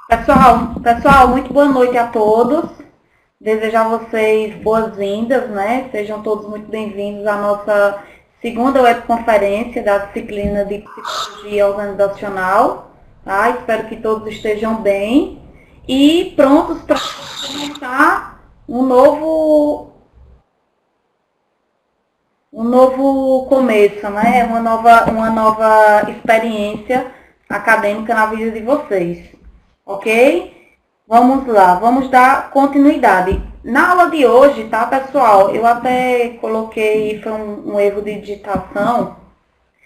Pessoal, muito boa noite a todos. Desejo a vocês boas-vindas, né? Sejam todos muito bem-vindos à nossa segunda webconferência da disciplina de Psicologia Organizacional. Tá? Espero que todos estejam bem e prontos para começar um novo começo, né? Uma nova experiência acadêmica na vida de vocês. Ok? Vamos lá, vamos dar continuidade. Na aula de hoje, tá, pessoal? Eu até coloquei, foi um erro de digitação,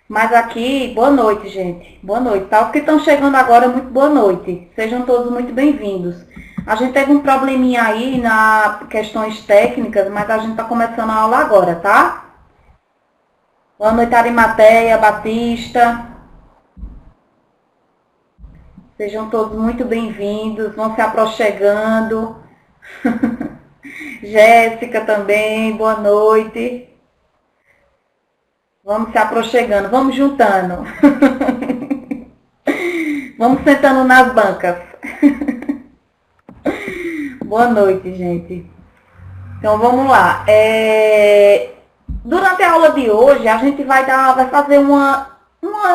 mas aqui, boa noite, gente. Boa noite, tá? Os que estão chegando agora, muito boa noite. Sejam todos muito bem-vindos. A gente teve um probleminha aí nas questões técnicas, mas a gente está começando a aula agora, tá? Boa noite, Arimateia, Batista. Sejam todos muito bem-vindos, vão se aproximando. Jéssica também, boa noite. Vamos se aproximando, vamos juntando. Vamos sentando nas bancas. Boa noite, gente. Então, vamos lá. Durante a aula de hoje, a gente vai fazer uma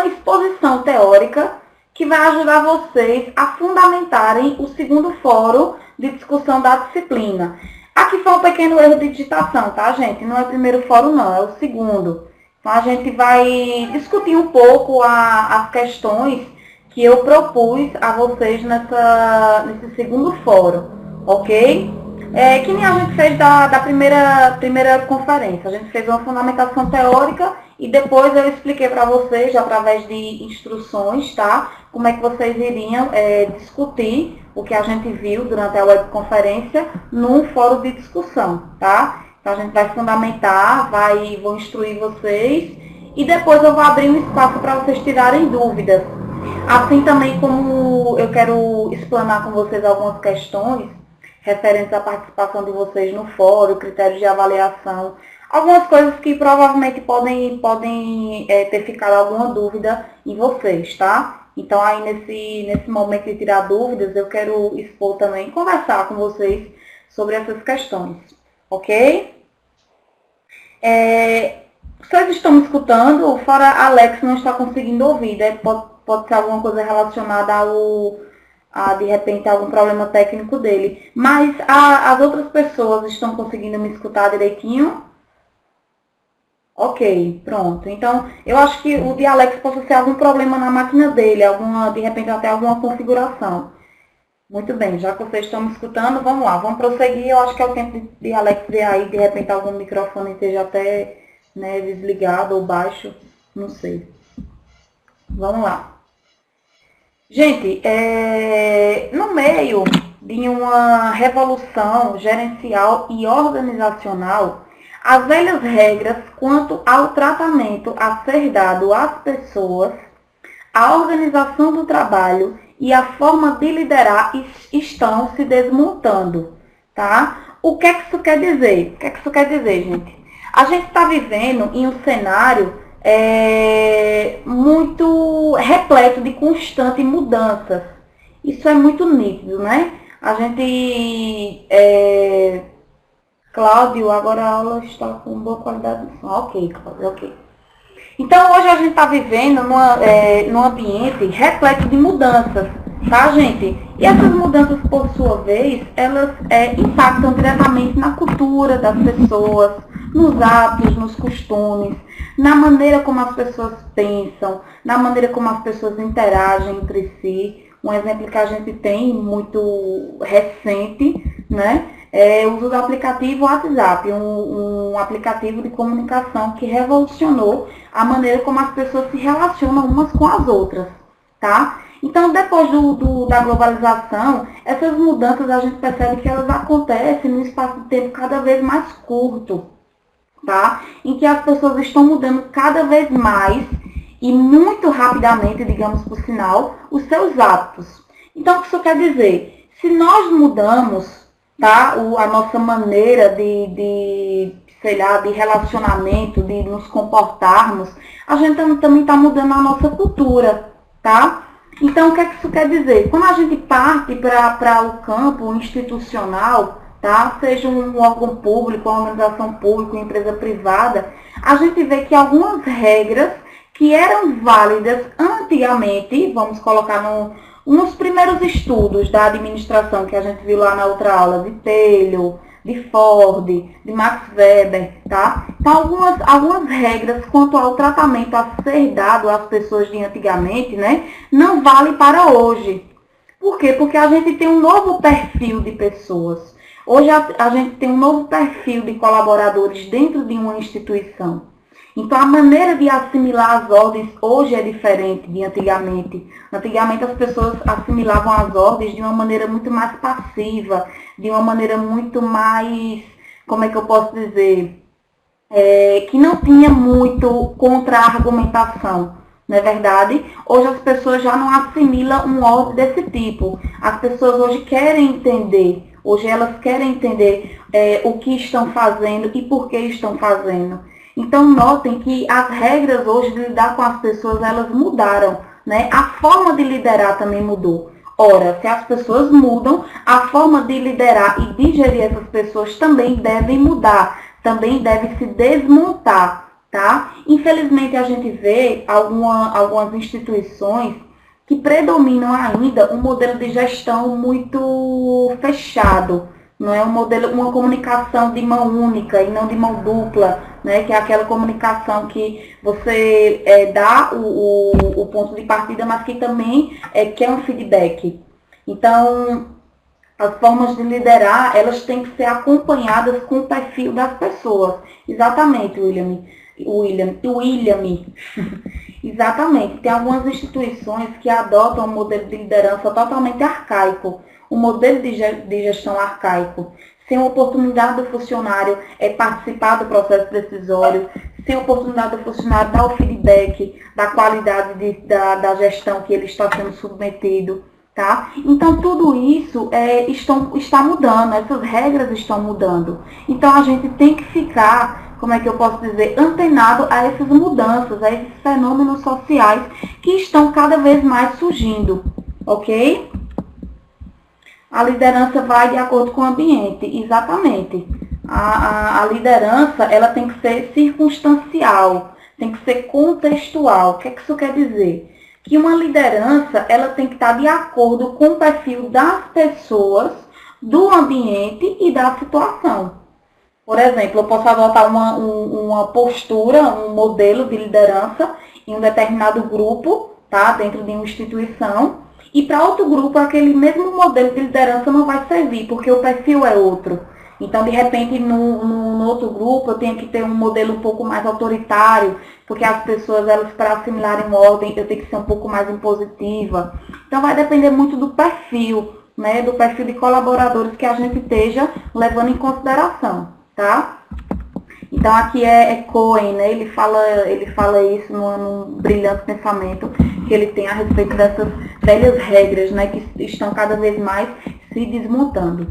exposição teórica que vai ajudar vocês a fundamentarem o segundo fórum de discussão da disciplina. Aqui foi um pequeno erro de digitação, tá, gente? Não é o primeiro fórum, não, é o segundo. Então, a gente vai discutir um pouco as questões que eu propus a vocês nesse segundo fórum, ok? Que nem a gente fez da primeira conferência. A gente fez uma fundamentação teórica e depois eu expliquei para vocês, através de instruções, tá? Como é que vocês iriam discutir o que a gente viu durante a webconferência num fórum de discussão, tá? Então, a gente vai fundamentar, vou instruir vocês e depois eu vou abrir um espaço para vocês tirarem dúvidas. Assim também como eu quero explanar com vocês algumas questões referentes à participação de vocês no fórum, critérios de avaliação, algumas coisas que provavelmente podem ter ficado alguma dúvida em vocês, tá? Então, aí nesse momento de tirar dúvidas, eu quero expor também, conversar com vocês sobre essas questões, ok? Vocês estão me escutando? Fora Alex não está conseguindo ouvir, né? Pode ser alguma coisa relacionada a de repente, algum problema técnico dele. Mas as outras pessoas estão conseguindo me escutar direitinho? Ok, pronto. Então, eu acho que o de Alex possa ser algum problema na máquina dele, de repente até alguma configuração. Muito bem, já que vocês estão me escutando, vamos lá, vamos prosseguir. Eu acho que é o tempo de Alex ver aí, de repente algum microfone esteja até desligado ou baixo, não sei. Vamos lá. Gente, no meio de uma revolução gerencial e organizacional, as velhas regras quanto ao tratamento a ser dado às pessoas, a organização do trabalho e a forma de liderar estão se desmontando, tá? O que é que isso quer dizer? O que é que isso quer dizer, gente? A gente está vivendo em um cenário muito repleto de constantes mudanças. Isso é muito nítido, né? A gente... Cláudio, agora a aula está com boa qualidade de som. Ok, Cláudio, ok. Então, hoje a gente está vivendo num ambiente repleto de mudanças, tá, gente? E essas mudanças, por sua vez, elas impactam diretamente na cultura das pessoas, nos hábitos, nos costumes, na maneira como as pessoas pensam, na maneira como as pessoas interagem entre si. Um exemplo que a gente tem muito recente, né? É o uso do aplicativo WhatsApp, um aplicativo de comunicação que revolucionou a maneira como as pessoas se relacionam umas com as outras, tá? Então, depois da globalização, essas mudanças a gente percebe que elas acontecem num espaço de tempo cada vez mais curto, tá? Em que as pessoas estão mudando cada vez mais e muito rapidamente, digamos por sinal, os seus hábitos. Então, o que isso quer dizer? Se nós mudamos, tá, a nossa maneira de relacionamento, de nos comportarmos, a gente também está mudando a nossa cultura, tá? Então, o que é que isso quer dizer? Quando a gente parte para o campo institucional, tá? Seja um órgão público, uma organização pública, uma empresa privada, a gente vê que algumas regras que eram válidas antigamente, vamos colocar nos primeiros estudos da administração que a gente viu lá na outra aula, de Taylor, de Ford, de Max Weber, tá? Então, algumas regras quanto ao tratamento a ser dado às pessoas de antigamente, né, não vale para hoje. Por quê? Porque a gente tem um novo perfil de pessoas. Hoje a gente tem um novo perfil de colaboradores dentro de uma instituição. Então, a maneira de assimilar as ordens hoje é diferente de antigamente. Antigamente, as pessoas assimilavam as ordens de uma maneira muito mais passiva, de uma maneira muito mais, como é que eu posso dizer, que não tinha muito contra-argumentação. Não é verdade? Hoje as pessoas já não assimilam um ordem desse tipo. As pessoas hoje querem entender. Hoje elas querem entender o que estão fazendo e por que estão fazendo. Então, notem que as regras hoje de lidar com as pessoas, elas mudaram, né? A forma de liderar também mudou. Ora, se as pessoas mudam, a forma de liderar e de gerir essas pessoas também deve mudar, também deve se desmontar, tá? Infelizmente, a gente vê algumas instituições que predominam ainda um modelo de gestão muito fechado. Não é um modelo, uma comunicação de mão única e não de mão dupla, né? Que é aquela comunicação que você dá o ponto de partida, mas que também quer um feedback. Então, as formas de liderar, elas têm que ser acompanhadas com o perfil das pessoas. Exatamente, William. Exatamente. Tem algumas instituições que adotam um modelo de liderança totalmente arcaico. Um modelo de gestão arcaico, sem oportunidade do funcionário participar do processo decisório, sem oportunidade do funcionário dar o feedback da qualidade da gestão que ele está sendo submetido, tá? Então, tudo isso está mudando, essas regras estão mudando. Então, a gente tem que ficar, como é que eu posso dizer, antenado a essas mudanças, a esses fenômenos sociais que estão cada vez mais surgindo, ok? A liderança vai de acordo com o ambiente, exatamente. A liderança, ela tem que ser circunstancial, tem que ser contextual. O que é que isso quer dizer? Que uma liderança, ela tem que estar de acordo com o perfil das pessoas, do ambiente e da situação. Por exemplo, eu posso adotar uma postura, um modelo de liderança em um determinado grupo, tá? Dentro de uma instituição. E para outro grupo, aquele mesmo modelo de liderança não vai servir, porque o perfil é outro. Então, de repente, no outro grupo, eu tenho que ter um modelo um pouco mais autoritário, porque as pessoas, elas para assimilarem ordem, eu tenho que ser um pouco mais impositiva. Então, vai depender muito do perfil, né? Do perfil de colaboradores que a gente esteja levando em consideração, tá? Então, aqui é Cohen, né? Ele fala isso num brilhante pensamento que ele tem a respeito dessas velhas regras, né? Que estão cada vez mais se desmontando.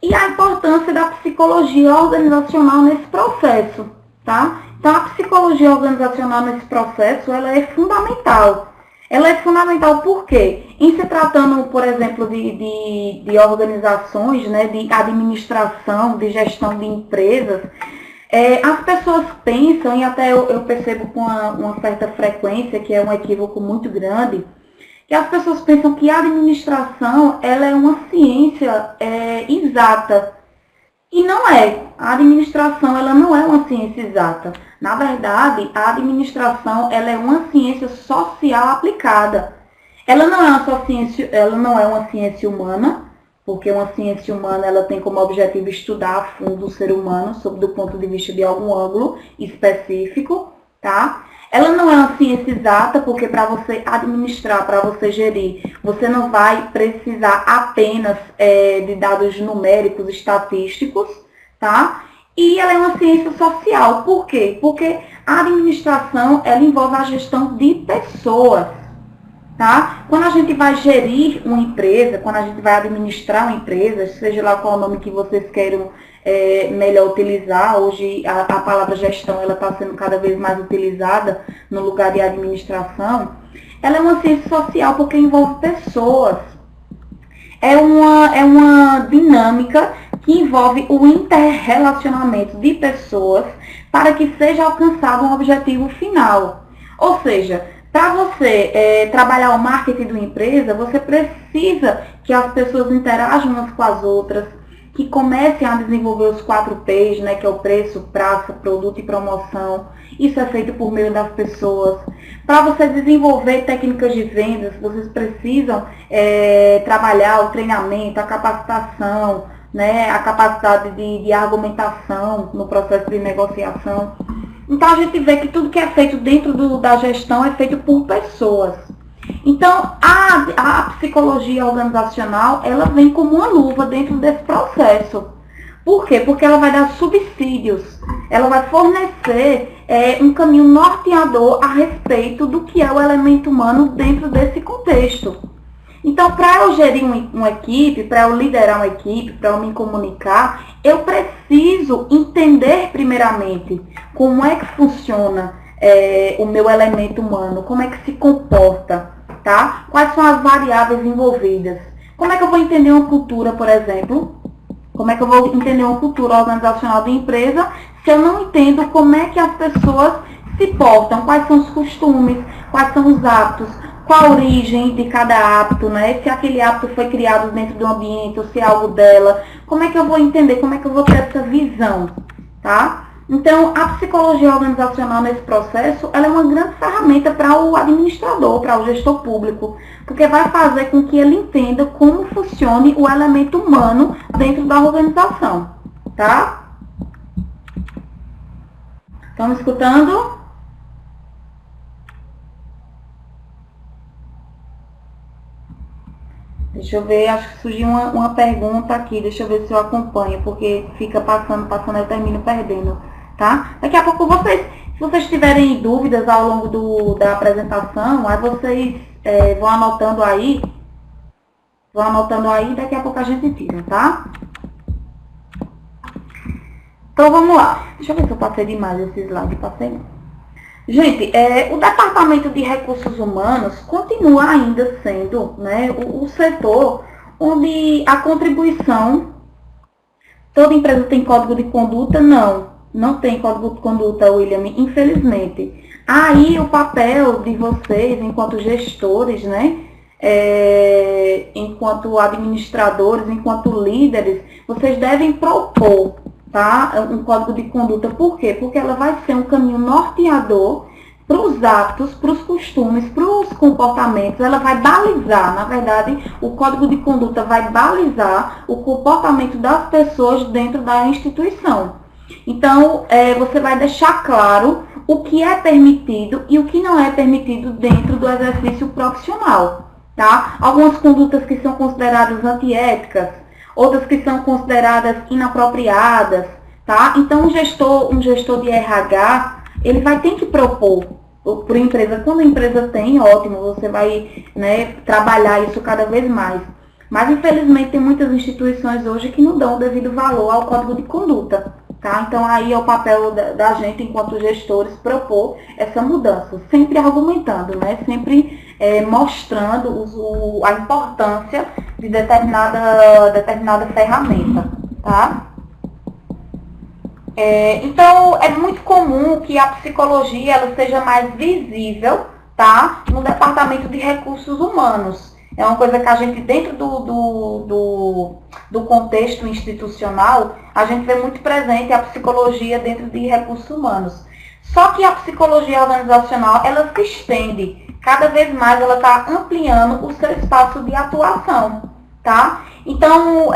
E a importância da psicologia organizacional nesse processo, tá? Então, a psicologia organizacional nesse processo, ela é fundamental. Ela é fundamental por quê? Em se tratando, por exemplo, de organizações, né, de administração, de gestão de empresas, as pessoas pensam, e até eu percebo com uma certa frequência, que é um equívoco muito grande, que as pessoas pensam que a administração ela é uma ciência exata. E não é. A administração ela não é uma ciência exata. Na verdade, a administração ela é uma ciência social aplicada. Ela não é uma ciência humana, porque uma ciência humana ela tem como objetivo estudar a fundo o ser humano, do ponto de vista de algum ângulo específico, tá? Ela não é uma ciência exata, porque para você administrar, para você gerir, você não vai precisar apenas de dados numéricos, estatísticos, tá? E ela é uma ciência social. Por quê? Porque a administração, ela envolve a gestão de pessoas, tá? Quando a gente vai gerir uma empresa, quando a gente vai administrar uma empresa, seja lá qual o nome que vocês queiram melhor utilizar. Hoje a palavra gestão ela está sendo cada vez mais utilizada no lugar de administração. Ela é uma ciência social porque envolve pessoas. É uma dinâmica que envolve o interrelacionamento de pessoas para que seja alcançado um objetivo final. Ou seja, para você trabalhar o marketing de uma empresa, você precisa que as pessoas interajam umas com as outras, que comecem a desenvolver os 4Ps, né, que é o preço, praça, produto e promoção. Isso é feito por meio das pessoas. Para você desenvolver técnicas de vendas, vocês precisam trabalhar o treinamento, a capacitação, né, a capacidade de argumentação no processo de negociação. Então, a gente vê que tudo que é feito dentro da gestão é feito por pessoas. Então, a psicologia organizacional, ela vem como uma luva dentro desse processo. Por quê? Porque ela vai dar subsídios, ela vai fornecer um caminho norteador a respeito do que é o elemento humano dentro desse contexto. Então, para eu gerir uma equipe, para eu liderar uma equipe, para eu me comunicar, eu preciso entender primeiramente como é que funciona o meu elemento humano, como é que se comporta, tá? Quais são as variáveis envolvidas. Como é que eu vou entender uma cultura, por exemplo? Como é que eu vou entender uma cultura organizacional de empresa se eu não entendo como é que as pessoas se portam, quais são os costumes, quais são os hábitos, qual a origem de cada hábito, né? Se aquele hábito foi criado dentro do ambiente ou se é algo dela. Como é que eu vou entender, como é que eu vou ter essa visão, tá? Então, a psicologia organizacional nesse processo, ela é uma grande ferramenta para o administrador, para o gestor público, porque vai fazer com que ele entenda como funcione o elemento humano dentro da organização, tá? Estão me escutando? Deixa eu ver, acho que surgiu uma pergunta aqui, deixa eu ver se eu acompanho, porque fica passando, eu termino perdendo, tá? Daqui a pouco se vocês tiverem dúvidas ao longo da apresentação, aí vocês vão anotando aí, daqui a pouco a gente tira, tá? Então vamos lá, deixa eu ver se eu passei demais esse slide, passei não. Gente, o Departamento de Recursos Humanos continua ainda sendo, né, o setor onde a contribuição, toda empresa tem código de conduta? Não tem código de conduta, William, infelizmente. Aí o papel de vocês, enquanto gestores, né, enquanto administradores, enquanto líderes, vocês devem propor, tá? Um código de conduta. Por quê? Porque ela vai ser um caminho norteador para os hábitos, para os costumes, para os comportamentos. Ela vai balizar, na verdade, o código de conduta vai balizar o comportamento das pessoas dentro da instituição. Então, você vai deixar claro o que é permitido e o que não é permitido dentro do exercício profissional, tá? Algumas condutas que são consideradas antiéticas, outras que são consideradas inapropriadas, tá? Então, um gestor de RH, ele vai ter que propor para a empresa. Quando a empresa tem, ótimo, você vai, né, trabalhar isso cada vez mais. Mas, infelizmente, tem muitas instituições hoje que não dão o devido valor ao código de conduta, tá? Então, aí é o papel da gente, enquanto gestores, propor essa mudança, sempre argumentando, né? Sempre mostrando a importância de determinada ferramenta, tá? Então, é muito comum que a psicologia ela seja mais visível, tá? No Departamento de Recursos Humanos. É uma coisa que a gente, dentro do contexto institucional, a gente vê muito presente a psicologia dentro de recursos humanos. Só que a psicologia organizacional, ela se estende. Cada vez mais ela está ampliando o seu espaço de atuação, tá? Então,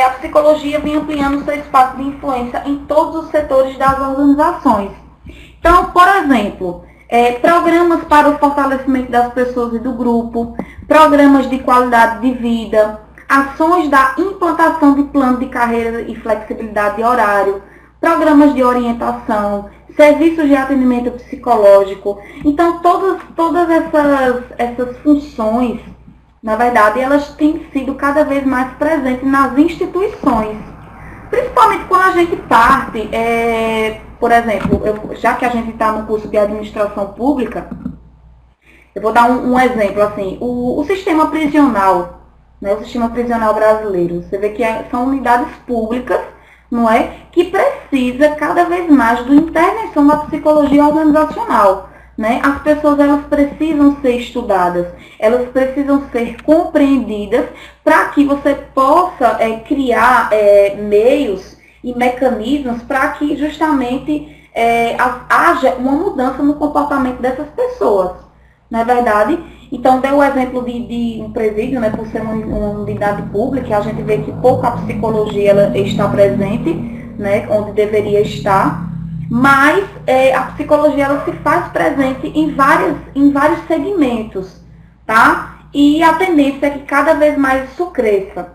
a psicologia vem ampliando o seu espaço de influência em todos os setores das organizações. Então, por exemplo, programas para o fortalecimento das pessoas e do grupo, programas de qualidade de vida, ações da implantação de plano de carreira e flexibilidade de horário, programas de orientação, serviços de atendimento psicológico. Então, todas essas funções, na verdade, elas têm sido cada vez mais presentes nas instituições, Principalmente quando a gente parte, por exemplo, já que a gente está no curso de administração pública, eu vou dar um exemplo, assim, o sistema prisional, né, o sistema prisional brasileiro, você vê que são unidades públicas, não é, que precisa cada vez mais da intervenção da psicologia organizacional. Né? As pessoas elas precisam ser estudadas, elas precisam ser compreendidas para que você possa criar meios e mecanismos para que justamente haja uma mudança no comportamento dessas pessoas, não é verdade? Então, deu o exemplo de um presídio, né, por ser uma unidade pública, a gente vê que pouca psicologia ela está presente, né, onde deveria estar. Mas a psicologia ela se faz presente em vários segmentos, tá? E a tendência é que cada vez mais isso cresça,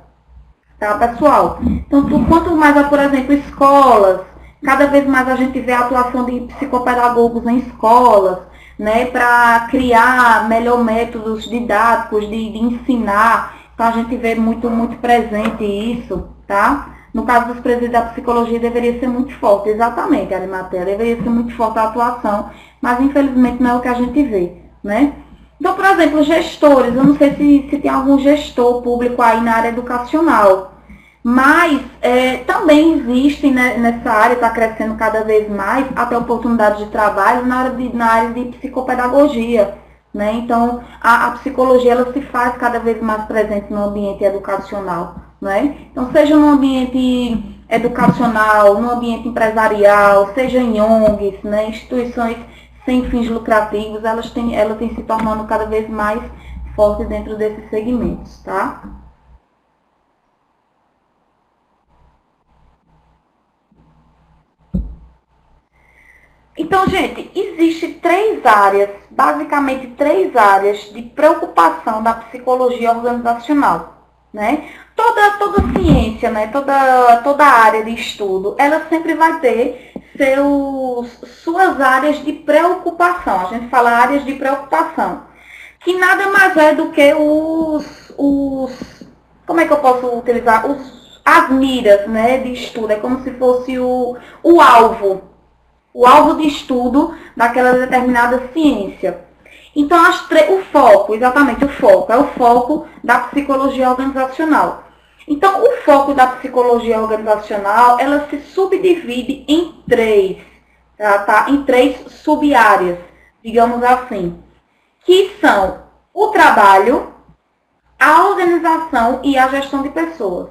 tá, pessoal? Então, quanto mais, por exemplo, escolas, cada vez mais a gente vê a atuação de psicopedagogos em escolas, né, para criar melhor métodos didáticos de ensinar, então a gente vê muito presente isso, tá? No caso dos presídios da psicologia, deveria ser muito forte, exatamente, Arimatea, deveria ser muito forte a atuação, mas infelizmente não é o que a gente vê, né? Então, por exemplo, gestores, eu não sei se tem algum gestor público aí na área educacional, mas também existe, né, nessa área, está crescendo cada vez mais, até oportunidades de trabalho na área de psicopedagogia, né? Então, a psicologia ela se faz cada vez mais presente no ambiente educacional. Né? Então, seja no ambiente educacional, no ambiente empresarial, seja em ONGs, né? Instituições sem fins lucrativos, elas têm se tornando cada vez mais fortes dentro desses segmentos, tá? Então, gente, existem basicamente três áreas de preocupação da psicologia organizacional. Né? Toda ciência, né? toda área de estudo, ela sempre vai ter suas áreas de preocupação. A gente fala áreas de preocupação, que nada mais é do que como é que eu posso utilizar? As miras, né, de estudo. É como se fosse o alvo de estudo daquela determinada ciência. Então, o foco é o foco da psicologia organizacional. Então, o foco da psicologia organizacional, ela se subdivide em três, tá? Em três sub-áreas, digamos assim, que são o trabalho, a organização e a gestão de pessoas.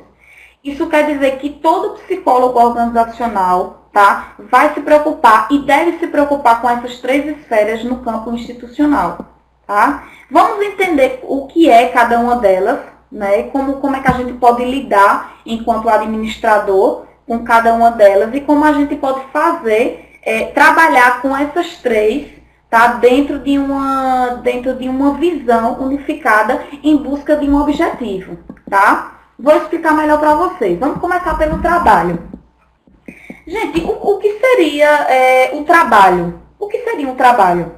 Isso quer dizer que todo psicólogo organizacional, tá, vai se preocupar e deve se preocupar com essas três esferas no campo institucional, tá? Vamos entender o que é cada uma delas, né? Como é que a gente pode lidar enquanto administrador com cada uma delas e como a gente pode fazer, trabalhar com essas três, tá? Dentro de uma visão unificada em busca de um objetivo, tá? Vou explicar melhor para vocês. Vamos começar pelo trabalho. Gente, o que seria o trabalho? O que seria um trabalho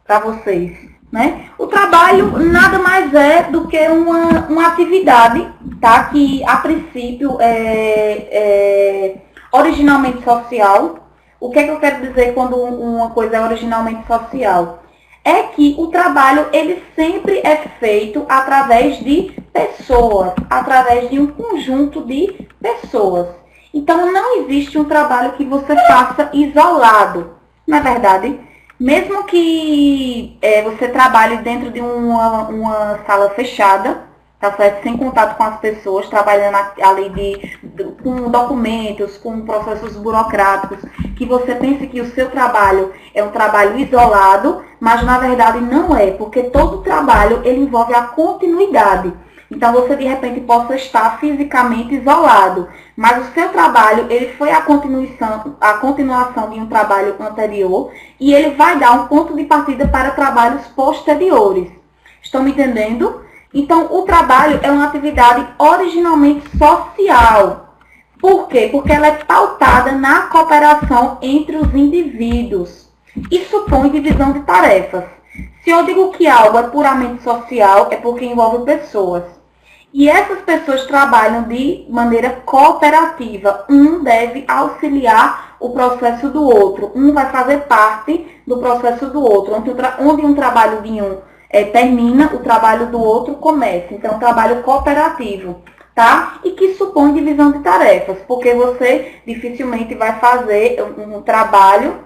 para vocês? Né? O trabalho nada mais é do que uma atividade, tá? Que a princípio é originalmente social. O que é que eu quero dizer quando uma coisa é originalmente social? É que o trabalho ele sempre é feito através de pessoas, através de um conjunto de pessoas. Então, não existe um trabalho que você faça isolado. Na verdade, mesmo que você trabalhe dentro de uma sala fechada, tá certo? Sem contato com as pessoas, trabalhando ali com documentos, com processos burocráticos, que você pense que o seu trabalho é um trabalho isolado, mas na verdade não é, porque todo trabalho ele envolve a continuidade. Então, você de repente possa estar fisicamente isolado, mas o seu trabalho ele foi a continuação de um trabalho anterior e ele vai dar um ponto de partida para trabalhos posteriores. Estão me entendendo? Então, o trabalho é uma atividade originalmente social. Por quê? Porque ela é pautada na cooperação entre os indivíduos e supõe divisão de tarefas. Se eu digo que algo é puramente social, é porque envolve pessoas. E essas pessoas trabalham de maneira cooperativa. Um deve auxiliar o processo do outro. Um vai fazer parte do processo do outro. Onde um trabalho de um termina, o trabalho do outro começa. Então, um trabalho cooperativo, tá? E que supõe divisão de tarefas, porque você dificilmente vai fazer um trabalho,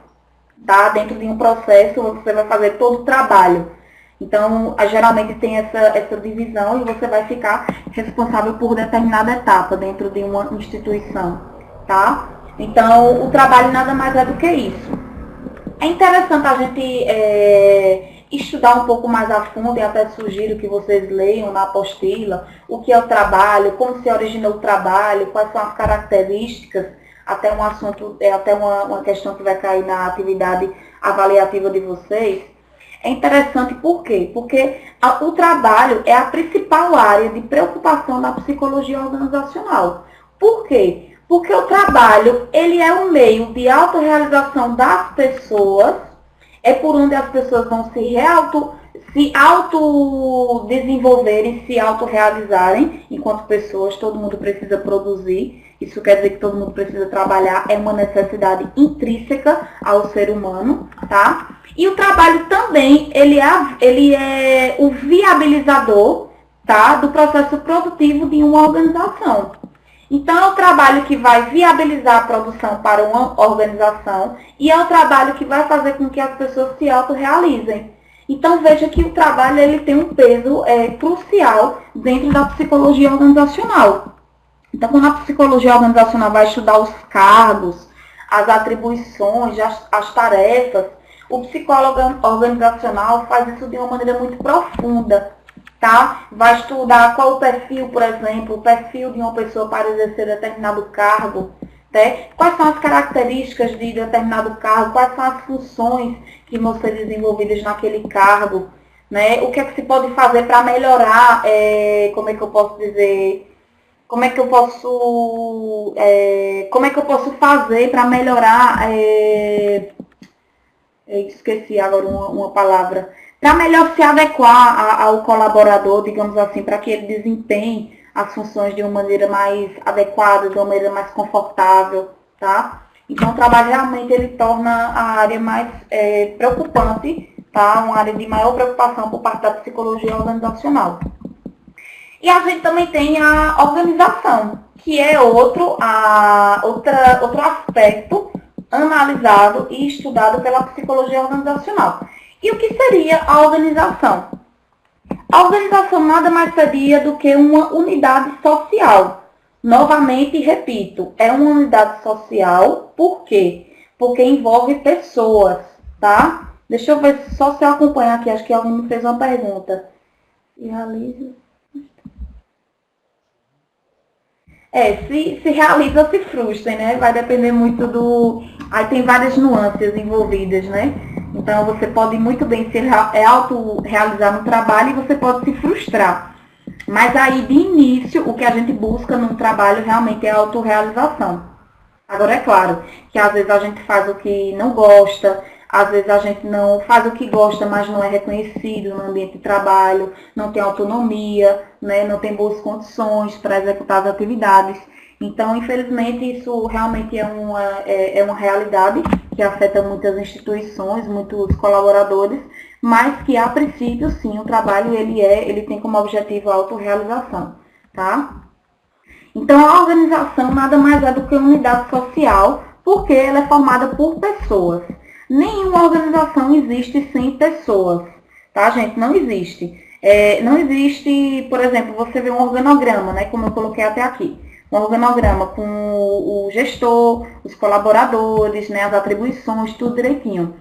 tá? Dentro de um processo, você vai fazer todo o trabalho. Então, geralmente tem essa divisão e você vai ficar responsável por determinada etapa dentro de uma instituição, tá? Então, o trabalho nada mais é do que isso. É interessante a gente estudar um pouco mais a fundo e até sugiro que vocês leiam na apostila o que é o trabalho, como se originou o trabalho, quais são as características, até um assunto, até uma questão que vai cair na atividade avaliativa de vocês. É interessante por quê? Porque o trabalho é a principal área de preocupação da psicologia organizacional. Por quê? Porque o trabalho, ele é um meio de autorrealização das pessoas, é por onde as pessoas vão se autodesenvolverem, se autorrealizarem enquanto pessoas. Todo mundo precisa produzir, isso quer dizer que todo mundo precisa trabalhar, é uma necessidade intrínseca ao ser humano, tá? E o trabalho também, ele é o viabilizador, tá, do processo produtivo de uma organização. Então, é o trabalho que vai viabilizar a produção para uma organização e é o trabalho que vai fazer com que as pessoas se autorrealizem. Então, veja que o trabalho ele tem um peso crucial dentro da psicologia organizacional. Então, quando a psicologia organizacional vai estudar os cargos, as atribuições, as tarefas, o psicólogo organizacional faz isso de uma maneira muito profunda, tá? Vai estudar qual o perfil, por exemplo, o perfil de uma pessoa para exercer determinado cargo, né? Quais são as características de determinado cargo, quais são as funções que vão ser desenvolvidas naquele cargo, né? O que é que se pode fazer para melhorar, como é que eu posso dizer, como é que eu posso fazer para melhorar, esqueci agora uma palavra, para melhor se adequar ao colaborador, digamos assim, para que ele desempenhe as funções de uma maneira mais adequada, de uma maneira mais confortável, tá? Então, o trabalho realmente ele torna a área mais preocupante, tá? Uma área de maior preocupação por parte da psicologia organizacional. E a gente também tem a organização, que é outro aspecto analisado e estudado pela psicologia organizacional. E o que seria a organização? A organização nada mais seria do que uma unidade social. Novamente, repito, é uma unidade social, por quê? Porque envolve pessoas, tá? Deixa eu ver só se eu acompanhar aqui, acho que alguém me fez uma pergunta. Realiza. Se realiza ou se frustra, né? Vai depender muito do... Aí tem várias nuances envolvidas, né? Então, você pode muito bem se autorrealizar no trabalho e você pode se frustrar. Mas aí, de início, o que a gente busca no trabalho realmente é a autorrealização. Agora, é claro que às vezes a gente faz o que não gosta, às vezes a gente não faz o que gosta, mas não é reconhecido no ambiente de trabalho, não tem autonomia, né, não tem boas condições para executar as atividades. Então, infelizmente, isso realmente é uma realidade que afeta muitas instituições, muitos colaboradores, mas que, a princípio, sim, o trabalho ele tem como objetivo a autorrealização, tá? Então, a organização nada mais é do que uma unidade social, porque ela é formada por pessoas. Nenhuma organização existe sem pessoas, tá, gente? Não existe. Não existe, por exemplo, você vê um organograma, né, como eu coloquei até aqui. Um organograma com o gestor, os colaboradores, né, as atribuições, tudo direitinho.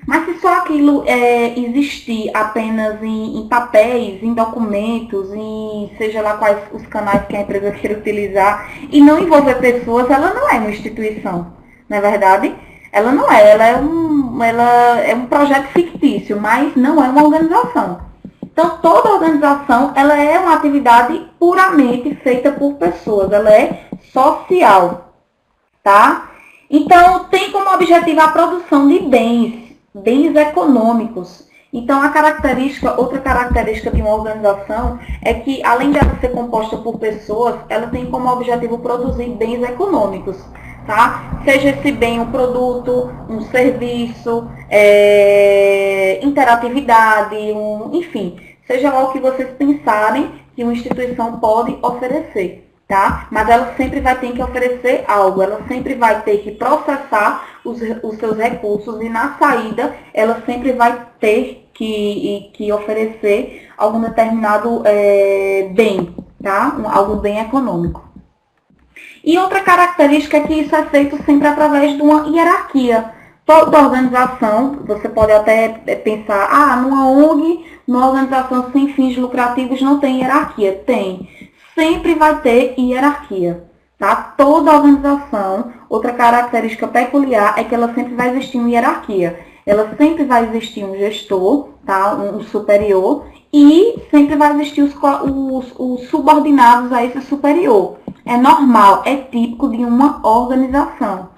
Mas se só aquilo existir apenas em papéis, em documentos, em seja lá quais os canais que a empresa queira utilizar, e não envolver pessoas, ela não é uma instituição, não é verdade? Ela não é, ela é um projeto fictício, mas não é uma organização. Então, toda organização, ela é uma atividade puramente feita por pessoas, ela é social, tá? Então, tem como objetivo a produção de bens econômicos Então, outra característica de uma organização é que, além dela ser composta por pessoas, ela tem como objetivo produzir bens econômicos, tá? Seja esse bem um produto, um serviço, interatividade, enfim, seja lá o que vocês pensarem que uma instituição pode oferecer. Tá? Mas ela sempre vai ter que oferecer algo, ela sempre vai ter que processar os seus recursos e na saída ela sempre vai ter que oferecer algum determinado bem, tá? Algum bem econômico. E outra característica é que isso é feito sempre através de uma hierarquia. Toda organização, você pode até pensar, numa ONG, numa organização sem fins lucrativos não tem hierarquia. Tem. Sempre vai ter hierarquia, tá? Toda organização, outra característica peculiar é que ela sempre vai existir uma hierarquia. Ela sempre vai existir um gestor, tá? Um superior, e sempre vai existir os subordinados a esse superior. É normal, é típico de uma organização.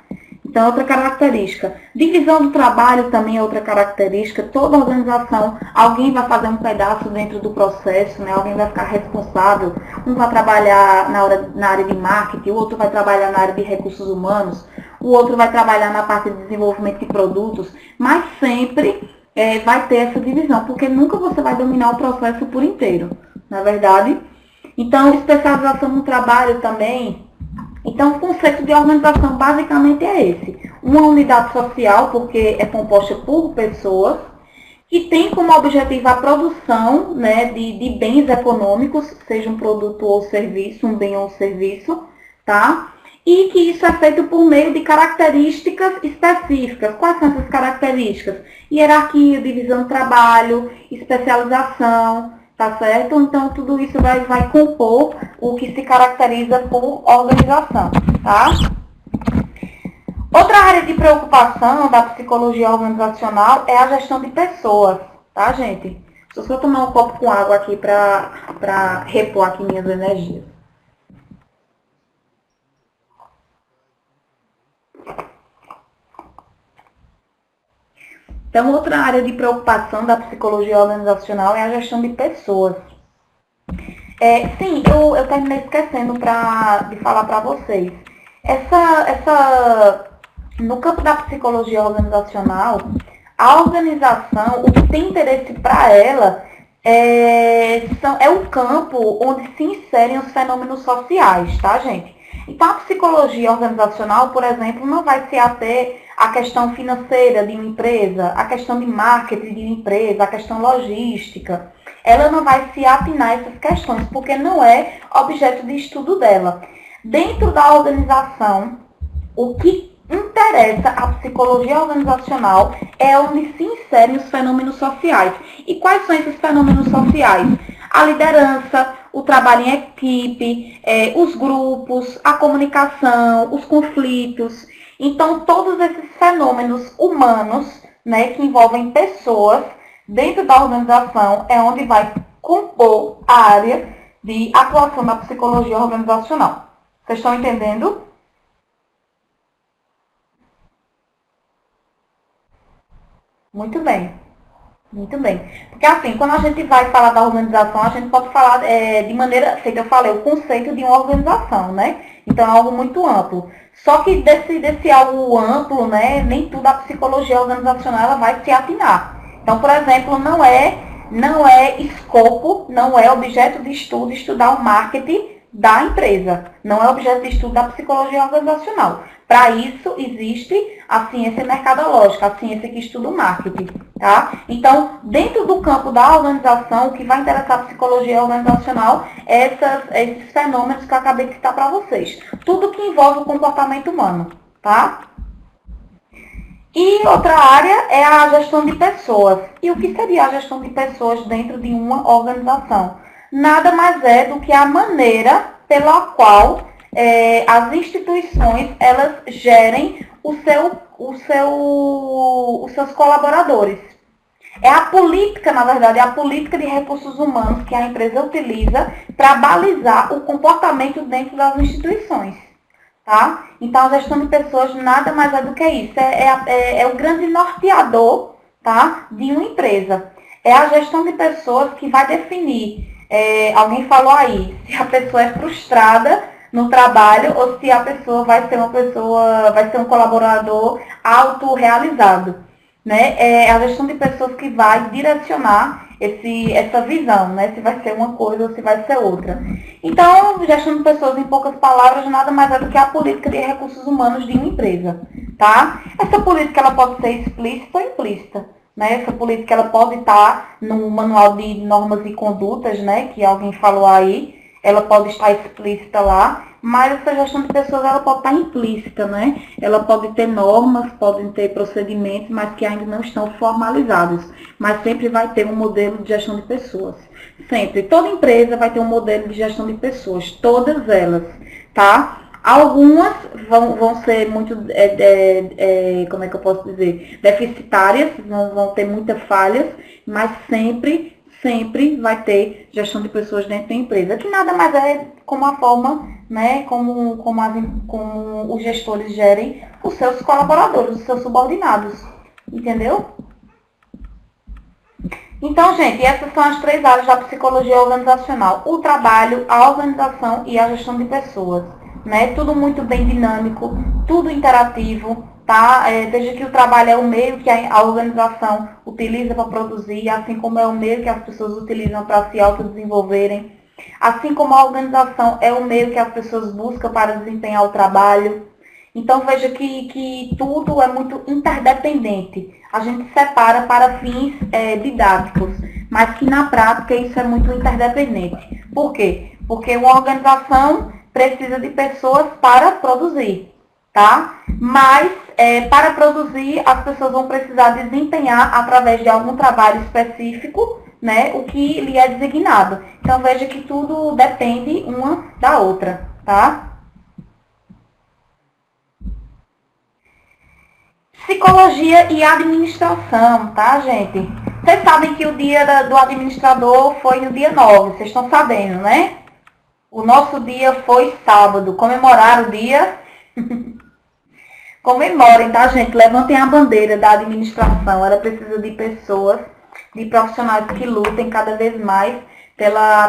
Então, outra característica. Divisão do trabalho também é outra característica. Toda organização, alguém vai fazer um pedaço dentro do processo, né? Alguém vai ficar responsável. Um vai trabalhar na área de marketing, o outro vai trabalhar na área de recursos humanos, o outro vai trabalhar na parte de desenvolvimento de produtos, mas sempre vai ter essa divisão, porque nunca você vai dominar o processo por inteiro, não é verdade? Então, especialização no trabalho também. Então, o conceito de organização basicamente é esse. Uma unidade social, porque é composta por pessoas, que tem como objetivo a produção, né, de bens econômicos, seja um produto ou serviço, um bem ou serviço, tá? E que isso é feito por meio de características específicas. Quais são essas características? Hierarquia, divisão do trabalho, especialização, tá certo? Então, tudo isso vai compor o que se caracteriza por organização, tá? Outra área de preocupação da psicologia organizacional é a gestão de pessoas, tá, gente? Só vou tomar um copo com água aqui para repor aqui minhas energias. Então, outra área de preocupação da psicologia organizacional é a gestão de pessoas. Sim, eu terminei esquecendo de falar para vocês. No campo da psicologia organizacional, a organização, o que tem interesse para ela é o campo onde se inserem os fenômenos sociais, tá, gente? Então, a psicologia organizacional, por exemplo, não vai se ater à questão financeira de uma empresa, à questão de marketing de uma empresa, à questão logística. Ela não vai se atinar a essas questões, porque não é objeto de estudo dela. Dentro da organização, o que interessa a psicologia organizacional é onde se inserem os fenômenos sociais. E quais são esses fenômenos sociais? A liderança, o trabalho em equipe, os grupos, a comunicação, os conflitos. Então, todos esses fenômenos humanos, né, que envolvem pessoas, dentro da organização é onde vai compor a área de atuação da psicologia organizacional. Vocês estão entendendo? Muito bem. Muito bem. Porque assim, quando a gente vai falar da organização, a gente pode falar de maneira, feita eu falei, o conceito de uma organização, né? Então é algo muito amplo. Só que desse algo amplo, né, nem tudo a psicologia organizacional ela vai se atinar. Então, por exemplo, não é escopo, não é objeto de estudo estudar o marketing da empresa. Não é objeto de estudo da psicologia organizacional. Para isso, existe a ciência mercadológica, a ciência que estuda o marketing, tá? Então, dentro do campo da organização, o que vai interessar a psicologia organizacional é esses fenômenos que eu acabei de citar para vocês. Tudo que envolve o comportamento humano, tá? E outra área é a gestão de pessoas. E o que seria a gestão de pessoas dentro de uma organização? Nada mais é do que a maneira pela qual as instituições elas gerem os seus colaboradores. É a política, na verdade, é a política de recursos humanos que a empresa utiliza para balizar o comportamento dentro das instituições. Tá? Então, a gestão de pessoas nada mais é do que isso. É o grande norteador, tá, de uma empresa. É a gestão de pessoas que vai definir, alguém falou aí, se a pessoa é frustrada no trabalho ou se a pessoa vai ser um colaborador autorrealizado, né? É a gestão de pessoas que vai direcionar essa visão, né? Se vai ser uma coisa ou se vai ser outra. Então, gestão de pessoas, em poucas palavras, nada mais é do que a política de recursos humanos de uma empresa, tá? Essa política ela pode ser explícita ou implícita, né? Essa política ela pode estar no manual de normas e condutas, né? Que alguém falou aí, ela pode estar explícita lá, mas essa gestão de pessoas ela pode estar implícita, né? Ela pode ter normas, podem ter procedimentos, mas que ainda não estão formalizados. Mas sempre vai ter um modelo de gestão de pessoas. Sempre. Toda empresa vai ter um modelo de gestão de pessoas, todas elas, tá? Algumas vão ser muito, como é que eu posso dizer, deficitárias, vão ter muitas falhas, mas sempre vai ter gestão de pessoas dentro da empresa, que nada mais é como a forma, né, como os gestores gerem os seus colaboradores, os seus subordinados, entendeu? Então, gente, essas são as 3 áreas da psicologia organizacional: o trabalho, a organização e a gestão de pessoas, né? Tudo muito bem dinâmico, tudo interativo, tá? Desde que o trabalho é o meio que a organização utiliza para produzir, assim como é o meio que as pessoas utilizam para se autodesenvolverem, assim como a organização é o meio que as pessoas buscam para desempenhar o trabalho. Então, veja que tudo é muito interdependente. A gente separa para fins didáticos, mas que na prática isso é muito interdependente. Por quê? Porque uma organização precisa de pessoas para produzir, tá? Mas, para produzir, as pessoas vão precisar desempenhar, através de algum trabalho específico, né, o que lhe é designado. Então, veja que tudo depende uma da outra, tá? Psicologia e administração, tá, gente? Vocês sabem que o dia do administrador foi no dia 9, vocês estão sabendo, né? O nosso dia foi sábado. Comemorar o dia? Comemorem, tá, gente? Levantem a bandeira da administração. Ela precisa de pessoas, de profissionais que lutem cada vez mais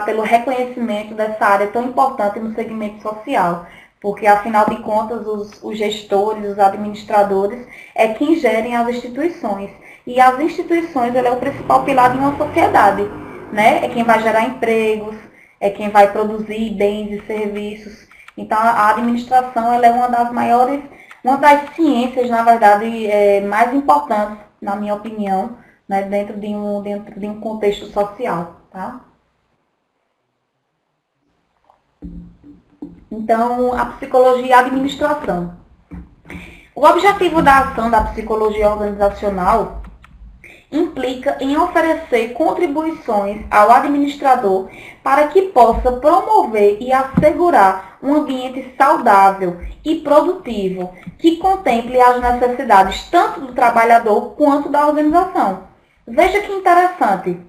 pelo reconhecimento dessa área tão importante no segmento social. Porque, afinal de contas, os gestores, os administradores, é quem gerem as instituições. E as instituições, ela é o principal pilar de uma sociedade, né? É quem vai gerar empregos, é quem vai produzir bens e serviços. Então, a administração, ela é uma das ciências, na verdade, mais importantes, na minha opinião, né? dentro de um contexto social, tá? Então, a psicologia e a administração. O objetivo da ação da psicologia organizacional implica em oferecer contribuições ao administrador para que possa promover e assegurar um ambiente saudável e produtivo que contemple as necessidades tanto do trabalhador quanto da organização. Veja que interessante.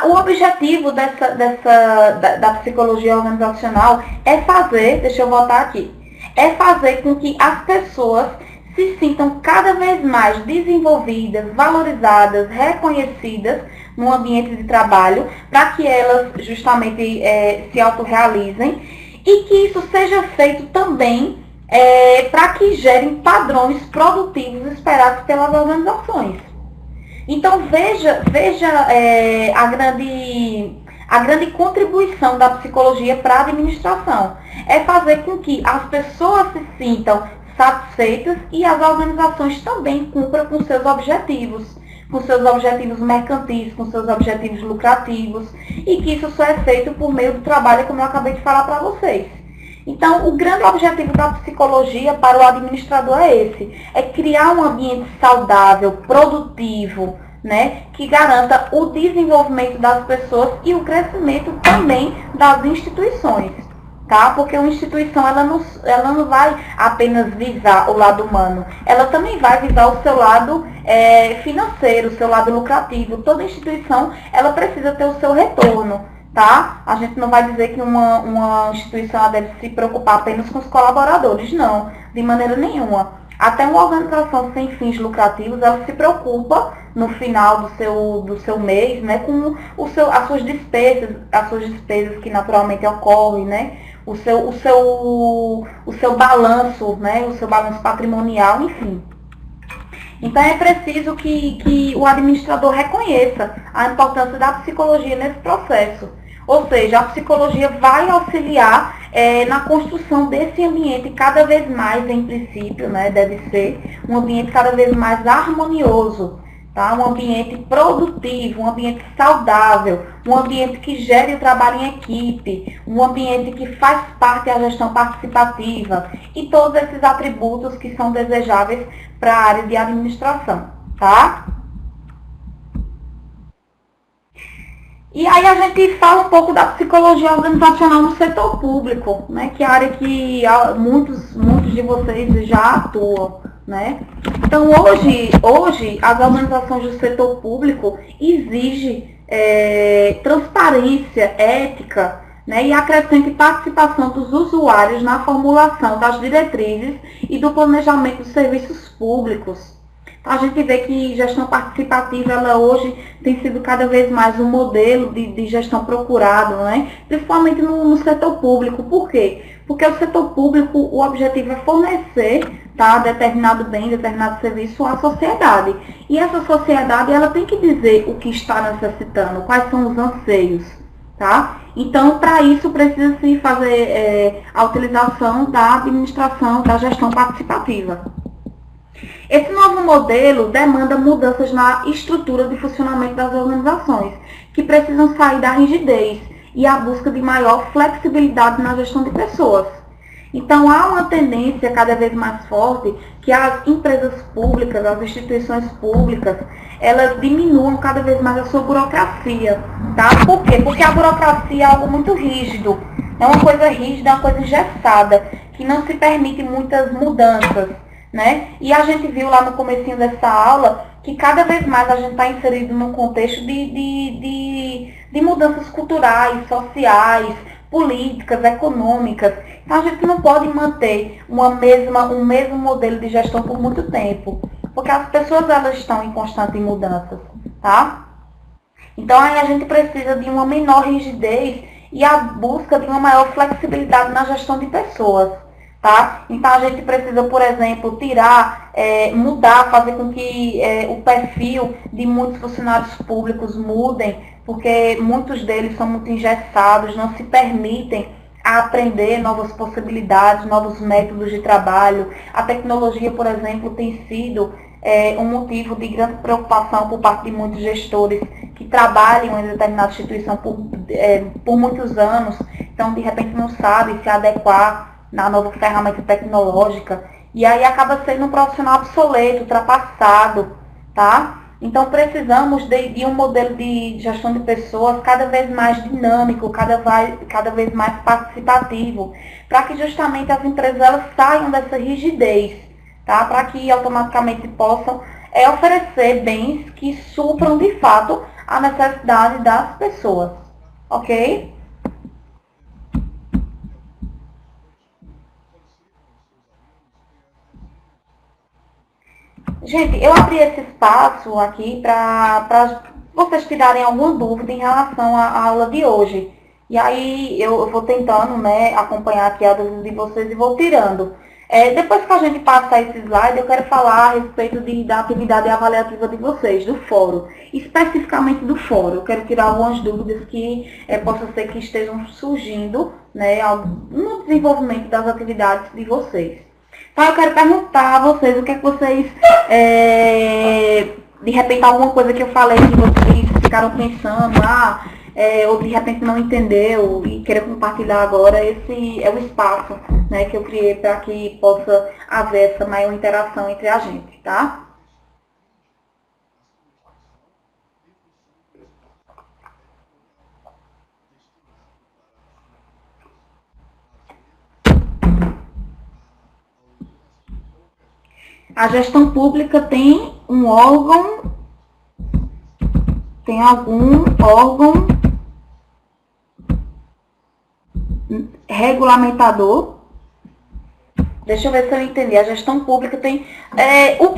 O objetivo da psicologia organizacional é fazer, deixa eu voltar aqui, é fazer com que as pessoas se sintam cada vez mais desenvolvidas, valorizadas, reconhecidas no ambiente de trabalho, para que elas justamente se autorrealizem e que isso seja feito também para que gerem padrões produtivos esperados pelas organizações. Então, veja a grande contribuição da psicologia para a administração. É fazer com que as pessoas se sintam satisfeitas e as organizações também cumpram com seus objetivos mercantis, com seus objetivos lucrativos, e que isso só é feito por meio do trabalho, como eu acabei de falar para vocês. Então, o grande objetivo da psicologia para o administrador é esse, é criar um ambiente saudável, produtivo, né, que garanta o desenvolvimento das pessoas e o crescimento também das instituições, tá? Porque uma instituição, ela não vai apenas visar o lado humano, ela também vai visar o seu lado financeiro, o seu lado lucrativo. Toda instituição, ela precisa ter o seu retorno, tá? A gente não vai dizer que uma instituição deve se preocupar apenas com os colaboradores, não, de maneira nenhuma. Até uma organização sem fins lucrativos, ela se preocupa no final do seu mês, né, com as suas despesas que naturalmente ocorrem, né, o seu balanço, né, o seu balanço patrimonial, enfim. Então é preciso que o administrador reconheça a importância da psicologia nesse processo. Ou seja, a psicologia vai auxiliar na construção desse ambiente cada vez mais, em princípio, né, deve ser um ambiente cada vez mais harmonioso, tá? Um ambiente produtivo, um ambiente saudável, um ambiente que gere o trabalho em equipe, um ambiente que faz parte da gestão participativa e todos esses atributos que são desejáveis para a área de administração, tá? E aí a gente fala um pouco da psicologia organizacional no setor público, né, que é a área que muitos de vocês já atuam, né? Então, hoje as organizações do setor público exigem transparência, ética, né, e acrescente participação dos usuários na formulação das diretrizes e do planejamento dos serviços públicos. A gente vê que gestão participativa, ela hoje tem sido cada vez mais um modelo de gestão procurado, né? Principalmente no setor público. Por quê? Porque o setor público, o objetivo é fornecer, tá, determinado bem, determinado serviço à sociedade. E essa sociedade, ela tem que dizer o que está necessitando, quais são os anseios, tá? Então, para isso, precisa-se fazer a utilização da administração, da gestão participativa. Esse novo modelo demanda mudanças na estrutura de funcionamento das organizações, que precisam sair da rigidez e a busca de maior flexibilidade na gestão de pessoas. Então, há uma tendência cada vez mais forte que as empresas públicas, as instituições públicas, elas diminuam cada vez mais a sua burocracia, tá? Por quê? Porque a burocracia é algo muito rígido, é uma coisa rígida, é uma coisa engessada, que não se permite muitas mudanças, né? E a gente viu lá no comecinho dessa aula que cada vez mais a gente está inserido num contexto de mudanças culturais, sociais, políticas, econômicas. Então a gente não pode manter um mesmo modelo de gestão por muito tempo, porque as pessoas elas estão em constante mudança, tá? Então aí a gente precisa de uma menor rigidez e a busca de uma maior flexibilidade na gestão de pessoas. Tá? Então, a gente precisa, por exemplo, mudar, fazer com que o perfil de muitos funcionários públicos mudem, porque muitos deles são muito engessados, não se permitem a aprender novas possibilidades, novos métodos de trabalho. A tecnologia, por exemplo, tem sido um motivo de grande preocupação por parte de muitos gestores que trabalham em determinada instituição por muitos anos, então, de repente, não sabem se adequar na nova ferramenta tecnológica, e aí acaba sendo um profissional obsoleto, ultrapassado, tá? Então, precisamos de um modelo de gestão de pessoas cada vez mais dinâmico, cada vez mais participativo, para que justamente as empresas elas saiam dessa rigidez, tá? Para que automaticamente possam oferecer bens que supram, de fato, a necessidade das pessoas, ok? Gente, eu abri esse espaço aqui para vocês tirarem alguma dúvida em relação à aula de hoje. E aí eu vou tentando, né, acompanhar aqui a dúvida de vocês e vou tirando. Depois que a gente passar esse slide, eu quero falar a respeito da atividade avaliativa de vocês, do fórum. Especificamente do fórum. Eu quero tirar algumas dúvidas que possa ser que estejam surgindo, né, no desenvolvimento das atividades de vocês. Então, eu quero perguntar a vocês o que é que vocês, de repente, alguma coisa que eu falei que vocês ficaram pensando, ou de repente não entendeu e querer compartilhar agora, esse é o espaço, né, que eu criei para que possa haver essa maior interação entre a gente, tá? A gestão pública tem um órgão, tem algum órgão regulamentador, Deixa eu ver se eu entendi. A gestão pública tem... O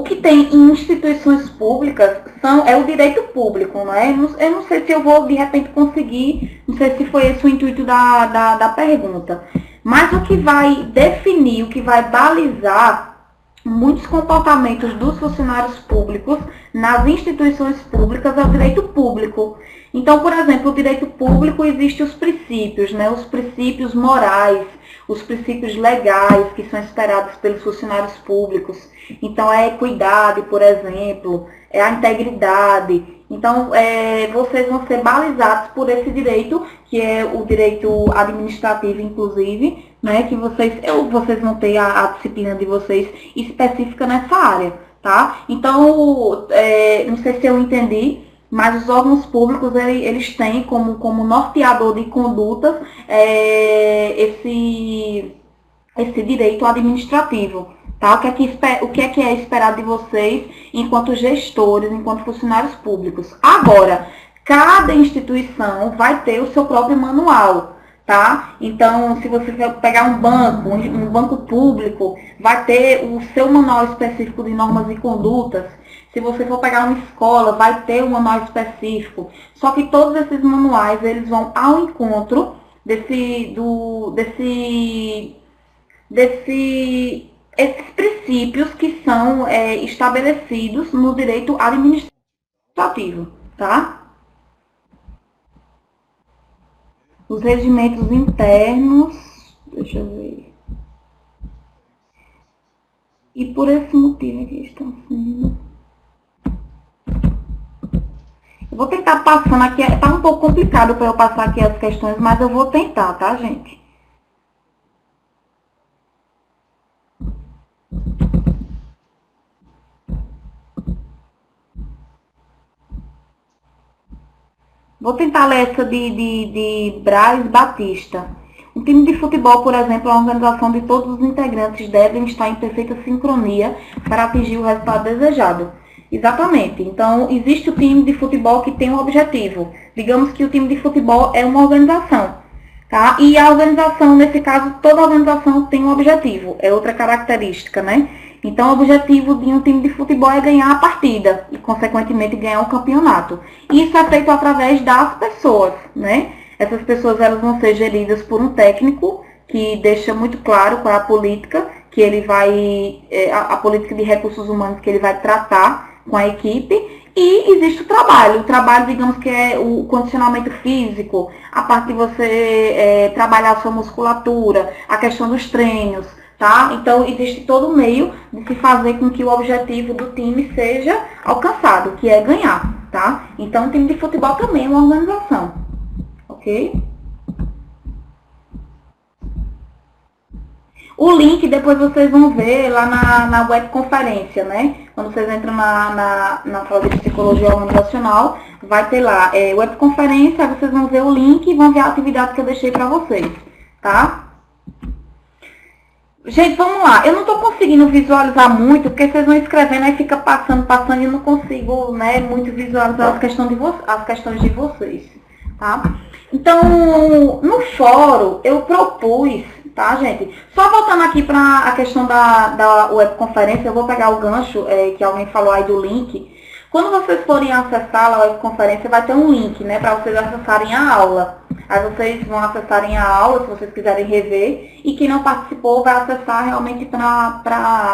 que tem em instituições públicas é o direito público, não é? Eu não sei se eu vou, de repente, conseguir, não sei se foi esse o intuito da pergunta. Mas o que vai definir, o que vai balizar muitos comportamentos dos funcionários públicos nas instituições públicas é o direito público. Então, por exemplo, o direito público existe os princípios, né? Os princípios morais, os princípios legais que são esperados pelos funcionários públicos. Então, é a equidade, por exemplo, é a integridade. Então, vocês vão ser balizados por esse direito, que é o direito administrativo, inclusive, né, que vocês vão ter a disciplina de vocês específica nessa área, tá? Então, não sei se eu entendi, mas os órgãos públicos, eles têm como norteador de condutas esse direito administrativo, tá? O que é esperado de vocês enquanto gestores, enquanto funcionários públicos. Agora, cada instituição vai ter o seu próprio manual, tá? Então, se você for pegar um banco público, vai ter o seu manual específico de normas e condutas. Se você for pegar uma escola, vai ter um manual específico. Só que todos esses manuais, eles vão ao encontro esses princípios que são estabelecidos no direito administrativo, tá? Os regimentos internos, deixa eu ver. E por esse motivo aqui estão sendo... Eu vou tentar passando aqui, tá um pouco complicado para eu passar aqui as questões, mas eu vou tentar, tá, gente? Vou tentar ler essa de Braz Batista. Um time de futebol, por exemplo, a organização de todos os integrantes devem estar em perfeita sincronia para atingir o resultado desejado. Exatamente. Então, existe o time de futebol que tem um objetivo. Digamos que o time de futebol é uma organização, tá? E a organização, nesse caso, toda organização tem um objetivo. É outra característica, né? Então, o objetivo de um time de futebol é ganhar a partida e, consequentemente, ganhar o campeonato. Isso é feito através das pessoas, né? Essas pessoas, elas vão ser geridas por um técnico que deixa muito claro qual é a política que ele vai, a política de recursos humanos que ele vai tratar com a equipe. E existe o trabalho. O trabalho, digamos que é o condicionamento físico, a parte de você trabalhar a sua musculatura, a questão dos treinos, tá? Então, existe todo o meio de se fazer com que o objetivo do time seja alcançado, que é ganhar, tá? Então, o time de futebol também é uma organização, ok? O link depois vocês vão ver lá na webconferência, né? Quando vocês entram na sala de psicologia organizacional, vai ter lá webconferência, aí vocês vão ver o link e vão ver a atividade que eu deixei para vocês, tá? Gente, vamos lá. Eu não estou conseguindo visualizar muito, porque vocês vão escrevendo, aí fica passando, e eu não consigo, né, muito visualizar as questões de vocês, tá? Então, no fórum, eu propus, tá, gente? Só voltando aqui para a questão da webconferência, eu vou pegar o gancho que alguém falou aí do link. Quando vocês forem acessar a webconferência, vai ter um link, né, para vocês acessarem a aula. Aí vocês vão acessarem a aula, se vocês quiserem rever, e quem não participou vai acessar realmente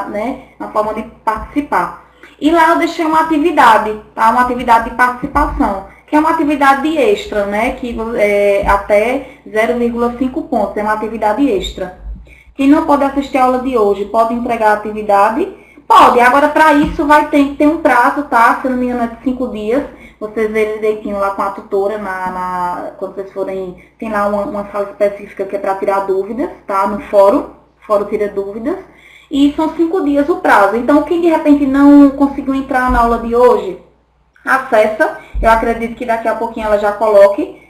né, na forma de participar. E lá eu deixei uma atividade, tá? Uma atividade de participação, que é uma atividade extra, né? Que até 0,5 pontos, é uma atividade extra. Quem não pode assistir a aula de hoje, pode entregar a atividade? Pode. Agora, para isso, vai ter que ter um prazo, tá? Se não me engano, é de 5 dias. Vocês verem direitinho lá com a tutora, quando vocês forem, tem lá uma sala específica que é para tirar dúvidas, tá? No fórum tira dúvidas. E são 5 dias o prazo. Então, quem de repente não conseguiu entrar na aula de hoje, acessa. Eu acredito que daqui a pouquinho ela já coloque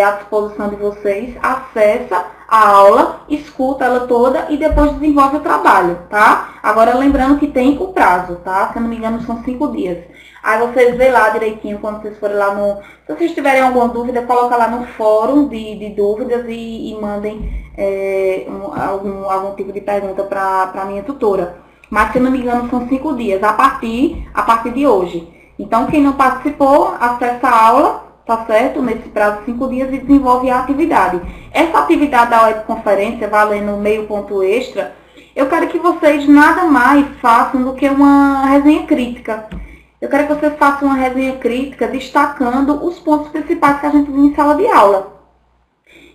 à disposição de vocês. Acessa a aula, escuta ela toda e depois desenvolve o trabalho, tá? Agora, lembrando que tem o prazo, tá? Se eu não me engano, são 5 dias. Aí vocês veem lá direitinho quando vocês forem lá no... Se vocês tiverem alguma dúvida, coloca lá no fórum de dúvidas e mandem algum tipo de pergunta para a minha tutora. Mas, se eu não me engano, são 5 dias, a partir de hoje. Então, quem não participou, acessa a aula, tá certo? Nesse prazo de 5 dias e desenvolve a atividade. Essa atividade da webconferência, valendo meio ponto extra, eu quero que vocês nada mais façam do que uma resenha crítica. Eu quero que vocês façam uma resenha crítica destacando os pontos principais que a gente viu em sala de aula.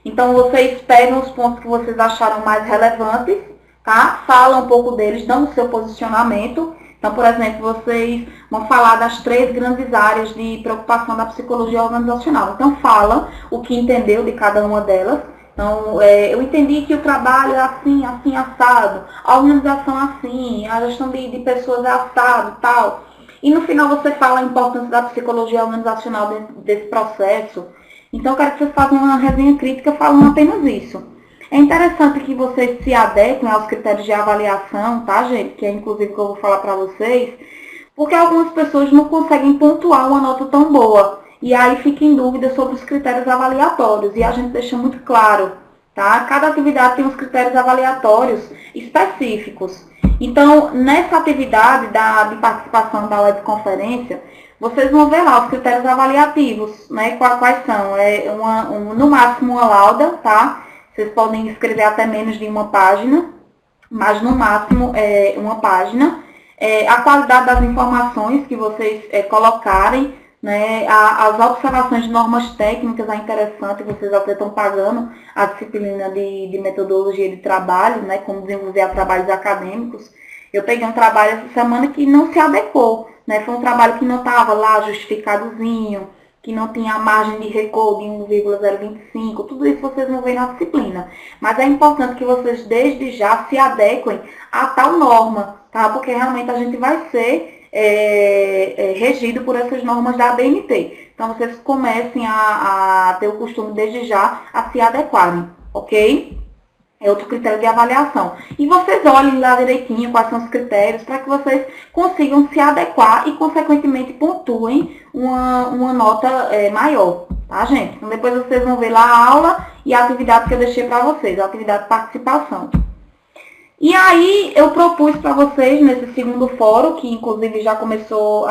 Então, vocês pegam os pontos que vocês acharam mais relevantes, tá? Falam um pouco deles, dão o seu posicionamento. Então, por exemplo, vocês vão falar das 3 grandes áreas de preocupação da psicologia organizacional. Então, fala o que entendeu de cada uma delas. Então, eu entendi que o trabalho é assim, assim, assado. A organização é assim, a gestão de pessoas é assado, tal. E no final você fala a importância da psicologia organizacional desse processo. Então, eu quero que vocês façam uma resenha crítica falando apenas isso. É interessante que vocês se adequem aos critérios de avaliação, tá, gente? Que é inclusive o que eu vou falar para vocês. Porque algumas pessoas não conseguem pontuar uma nota tão boa. E aí fica em dúvida sobre os critérios avaliatórios. E a gente deixa muito claro, tá? Cada atividade tem os critérios avaliatórios específicos. Então, nessa atividade de participação da webconferência, vocês vão ver lá os critérios avaliativos, né? Quais são? No máximo uma lauda, tá? Vocês podem escrever até menos de uma página, mas no máximo uma página. A qualidade das informações que vocês colocarem, né? As observações de normas técnicas é interessante, vocês até estão pagando a disciplina de metodologia de trabalho, né? Como desenvolver trabalhos acadêmicos. Eu peguei um trabalho essa semana que não se adequou, né? Foi um trabalho que não estava lá justificadozinho, que não tinha a margem de recuo de 1,025, tudo isso vocês vão ver na disciplina. Mas é importante que vocês, desde já, se adequem a tal norma, tá? Porque realmente a gente vai ser regido por essas normas da ABNT. Então, vocês comecem a ter o costume, desde já, a se adequarem, ok? É outro critério de avaliação. E vocês olhem lá direitinho quais são os critérios para que vocês consigam se adequar e, consequentemente, pontuem uma nota maior, tá, gente? Então, depois vocês vão ver lá a aula e a atividade que eu deixei para vocês, a atividade de participação. E aí, eu propus para vocês, nesse segundo fórum, que inclusive já começou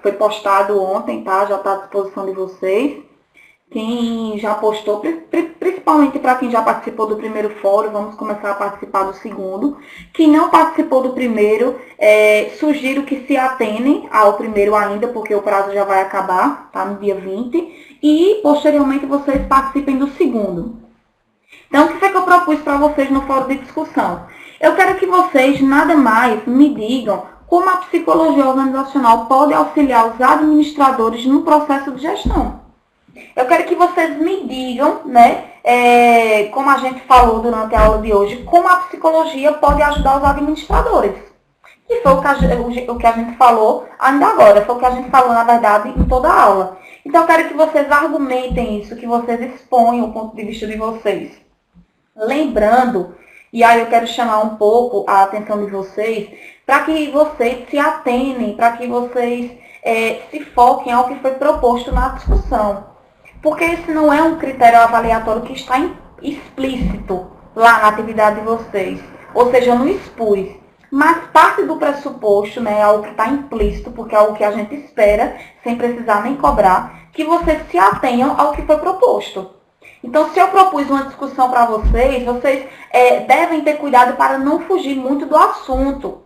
foi postado ontem, tá? Já está à disposição de vocês. Quem já postou, principalmente para quem já participou do primeiro fórum, vamos começar a participar do segundo. Quem não participou do primeiro, sugiro que se atenem ao primeiro ainda, porque o prazo já vai acabar, tá? No dia 20. E, posteriormente, vocês participem do segundo. Então, o que foi que eu propus para vocês no fórum de discussão? Eu quero que vocês, nada mais, me digam como a psicologia organizacional pode auxiliar os administradores no processo de gestão. Eu quero que vocês me digam, né, como a gente falou durante a aula de hoje, como a psicologia pode ajudar os administradores. E foi o que a gente falou ainda agora, foi o que a gente falou, na verdade, em toda a aula. Então, eu quero que vocês argumentem isso, que vocês exponham o ponto de vista de vocês. Lembrando, e aí eu quero chamar um pouco a atenção de vocês, para que vocês se atenem, para que vocês se foquem ao que foi proposto na discussão. Porque esse não é um critério avaliatório que está explícito lá na atividade de vocês. Ou seja, eu não expus. Mas parte do pressuposto, né, é algo que está implícito, porque é algo que a gente espera, sem precisar nem cobrar, que vocês se atenham ao que foi proposto. Então, se eu propus uma discussão para vocês, vocês devem ter cuidado para não fugir muito do assunto.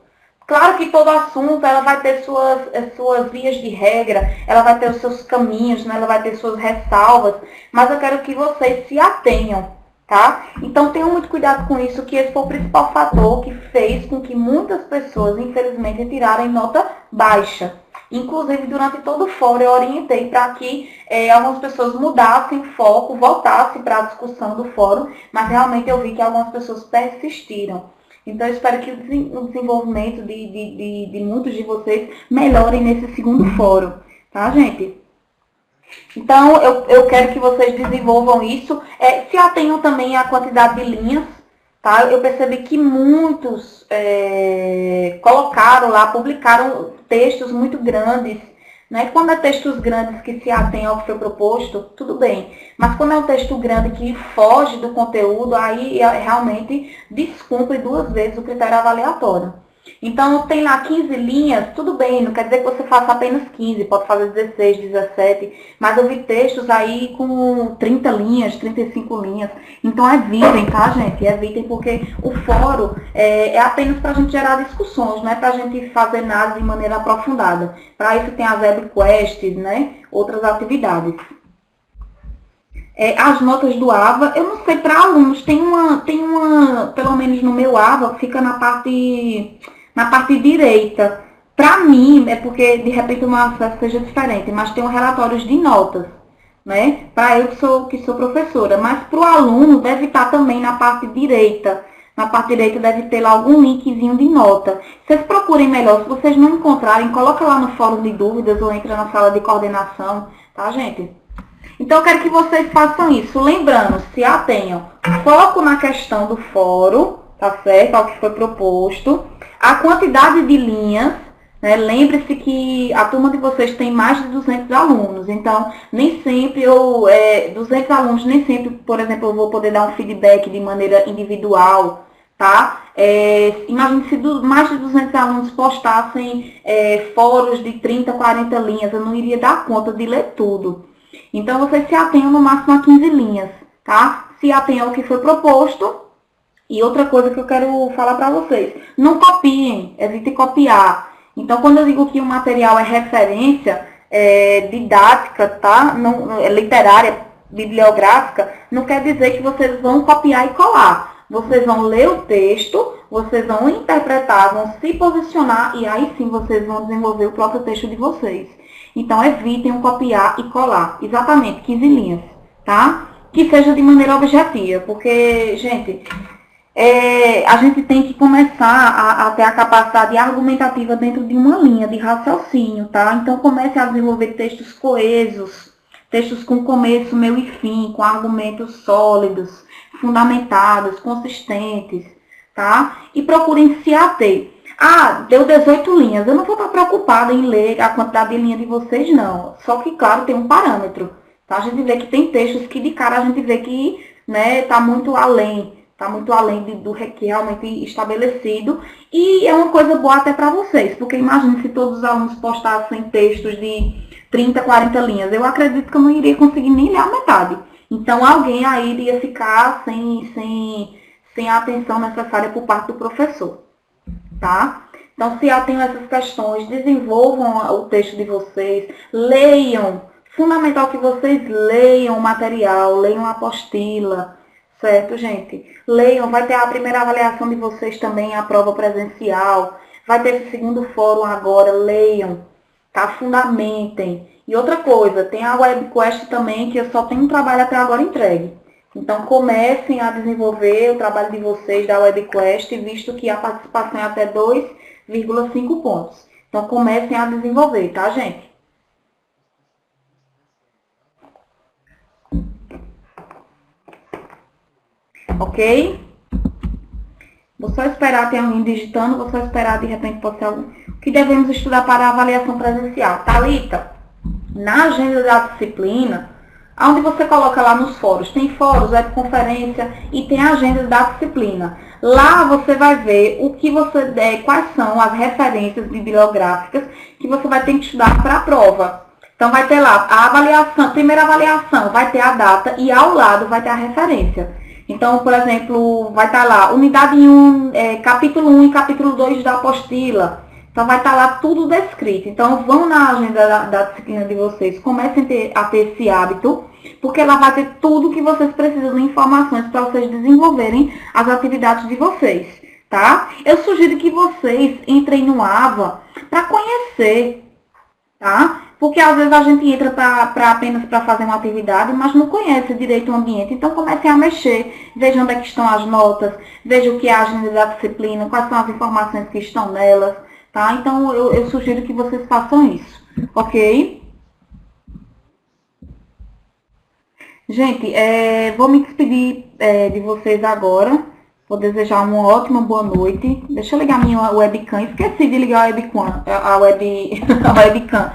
Claro que todo assunto ela vai ter suas vias de regra, ela vai ter os seus caminhos, né? Ela vai ter suas ressalvas, mas eu quero que vocês se atenham, tá? Então tenham muito cuidado com isso, que esse foi o principal fator que fez com que muitas pessoas, infelizmente, tirarem nota baixa. Inclusive, durante todo o fórum, eu orientei para que algumas pessoas mudassem o foco, voltassem para a discussão do fórum, mas realmente eu vi que algumas pessoas persistiram. Então, eu espero que o desenvolvimento de muitos de vocês melhorem nesse segundo fórum, tá, gente? Então, eu quero que vocês desenvolvam isso. Se atenham também à quantidade de linhas, tá? Eu percebi que muitos colocaram lá, publicaram textos muito grandes, né? Quando é textos grandes que se atêm ao que foi proposto, tudo bem. Mas quando é um texto grande que foge do conteúdo, aí realmente descumpre 2 vezes o critério avaliatório. Então, tem lá 15 linhas, tudo bem, não quer dizer que você faça apenas 15, pode fazer 16, 17, mas eu vi textos aí com 30 linhas, 35 linhas. Então, evitem, tá, gente? Evitem, porque o fórum é apenas para a gente gerar discussões, não é para a gente fazer nada de maneira aprofundada. Para isso tem as webquests, né? Outras atividades. As notas do AVA, eu não sei, para alunos, tem uma, pelo menos no meu AVA, fica na parte direita. Para mim, é porque de repente o meu acesso seja diferente, mas tem relatórios de notas, né? Para eu que sou professora, mas para o aluno deve estar também na parte direita. Na parte direita deve ter lá algum linkzinho de nota. Vocês procurem melhor, se vocês não encontrarem, coloca lá no fórum de dúvidas ou entra na sala de coordenação, tá, gente? Então, eu quero que vocês façam isso. Lembrando, se atenham, foco na questão do fórum, tá certo? Ao que foi proposto. A quantidade de linhas, né? Lembre-se que a turma de vocês tem mais de 200 alunos. Então, nem sempre 200 alunos, nem sempre, por exemplo, eu vou poder dar um feedback de maneira individual, tá? Imagine se mais de 200 alunos postassem fóruns de 30, 40 linhas. Eu não iria dar conta de ler tudo. Então, vocês se atenham no máximo a 15 linhas, tá? Se atenham ao que foi proposto. E outra coisa que eu quero falar para vocês, não copiem, evitem copiar. Então, quando eu digo que o material é referência didática, tá? Não, literária, bibliográfica, não quer dizer que vocês vão copiar e colar. Vocês vão ler o texto, vocês vão interpretar, vão se posicionar e aí sim vocês vão desenvolver o próprio texto de vocês. Então, evitem o copiar e colar. Exatamente, 15 linhas, tá? Que seja de maneira objetiva, porque, gente, a gente tem que começar a ter a capacidade argumentativa dentro de uma linha de raciocínio, tá? Então, comece a desenvolver textos coesos, textos com começo, meio e fim, com argumentos sólidos, fundamentados, consistentes, tá? E procurem se ater. Deu 18 linhas. Eu não vou estar preocupada em ler a quantidade de linha de vocês, não. Só que, claro, tem um parâmetro. Tá? A gente vê que tem textos que, de cara, a gente vê que, né, tá muito além do que realmente estabelecido. E é uma coisa boa até para vocês. Porque imagine se todos os alunos postassem textos de 30, 40 linhas. Eu acredito que eu não iria conseguir nem ler a metade. Então, alguém aí iria ficar sem a atenção necessária por parte do professor. Tá? Então, se atenham a essas questões, desenvolvam o texto de vocês, leiam, fundamental que vocês leiam o material, leiam a apostila, certo, gente? Leiam, vai ter a primeira avaliação de vocês também, a prova presencial, vai ter esse segundo fórum agora, leiam, tá? Fundamentem. E outra coisa, tem a webquest também, que eu só tenho um trabalho até agora entregue. Então, comecem a desenvolver o trabalho de vocês da webquest, visto que a participação é até 2,5 pontos. Então, comecem a desenvolver, tá, gente? Ok? Vou só esperar ter alguém digitando, vou só esperar, de repente, pode ser algum. O que devemos estudar para a avaliação presencial? Thalita, na agenda da disciplina, onde você coloca lá nos fóruns, tem fóruns, webconferência e tem a agenda da disciplina. Lá você vai ver o que você quais são as referências bibliográficas que você vai ter que estudar para a prova. Então vai ter lá a avaliação, primeira avaliação, vai ter a data e ao lado vai ter a referência. Então, por exemplo, vai estar lá unidade 1, capítulo 1 e capítulo 2 da apostila. Então, vai estar lá tudo descrito. Então, vão na agenda da disciplina de vocês, comecem a ter esse hábito, porque ela vai ter tudo que vocês precisam de informações para vocês desenvolverem as atividades de vocês, tá? Eu sugiro que vocês entrem no AVA para conhecer, tá? Porque às vezes a gente entra apenas para fazer uma atividade, mas não conhece direito o ambiente. Então, comecem a mexer, vejam onde é que estão as notas, vejam o que é a agenda da disciplina, quais são as informações que estão nelas. Tá? Então, eu sugiro que vocês façam isso, ok? Gente, vou me despedir de vocês agora. Vou desejar uma ótima boa noite. Deixa eu ligar minha webcam. Esqueci de ligar a webcam. A webcam.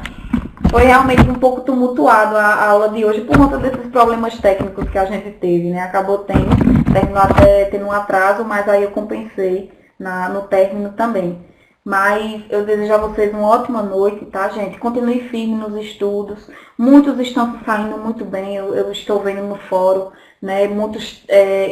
Foi realmente um pouco tumultuado a aula de hoje por conta desses problemas técnicos que a gente teve, né? Acabou terminou até tendo um atraso, mas aí eu compensei no término também. Mas eu desejo a vocês uma ótima noite, tá, gente? Continue firme nos estudos. Muitos estão se saindo muito bem, eu estou vendo no fórum, né? Muitos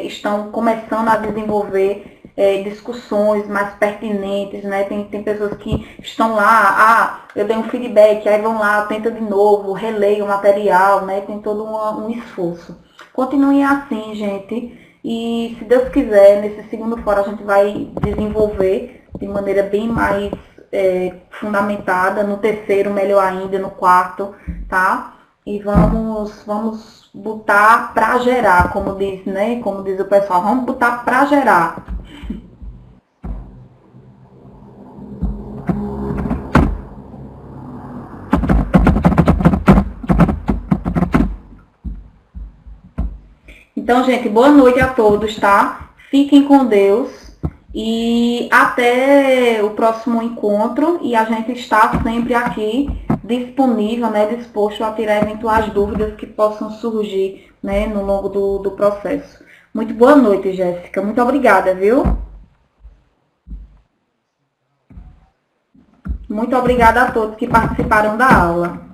estão começando a desenvolver discussões mais pertinentes, né? Tem pessoas que estão lá, eu dei um feedback, aí vão lá, tenta de novo, releia o material, né? Tem todo um esforço. Continuem assim, gente. E se Deus quiser, nesse segundo fórum a gente vai desenvolver de maneira bem mais fundamentada, no terceiro melhor ainda, no quarto, tá? E vamos botar pra gerar, como diz, né? Como diz o pessoal, vamos botar pra gerar. Então, gente, boa noite a todos, tá? Fiquem com Deus e até o próximo encontro. E a gente está sempre aqui disponível, né, disposto a tirar eventuais dúvidas que possam surgir, né, no longo do processo. Muito boa noite, Jéssica. Muito obrigada, viu? Muito obrigada a todos que participaram da aula.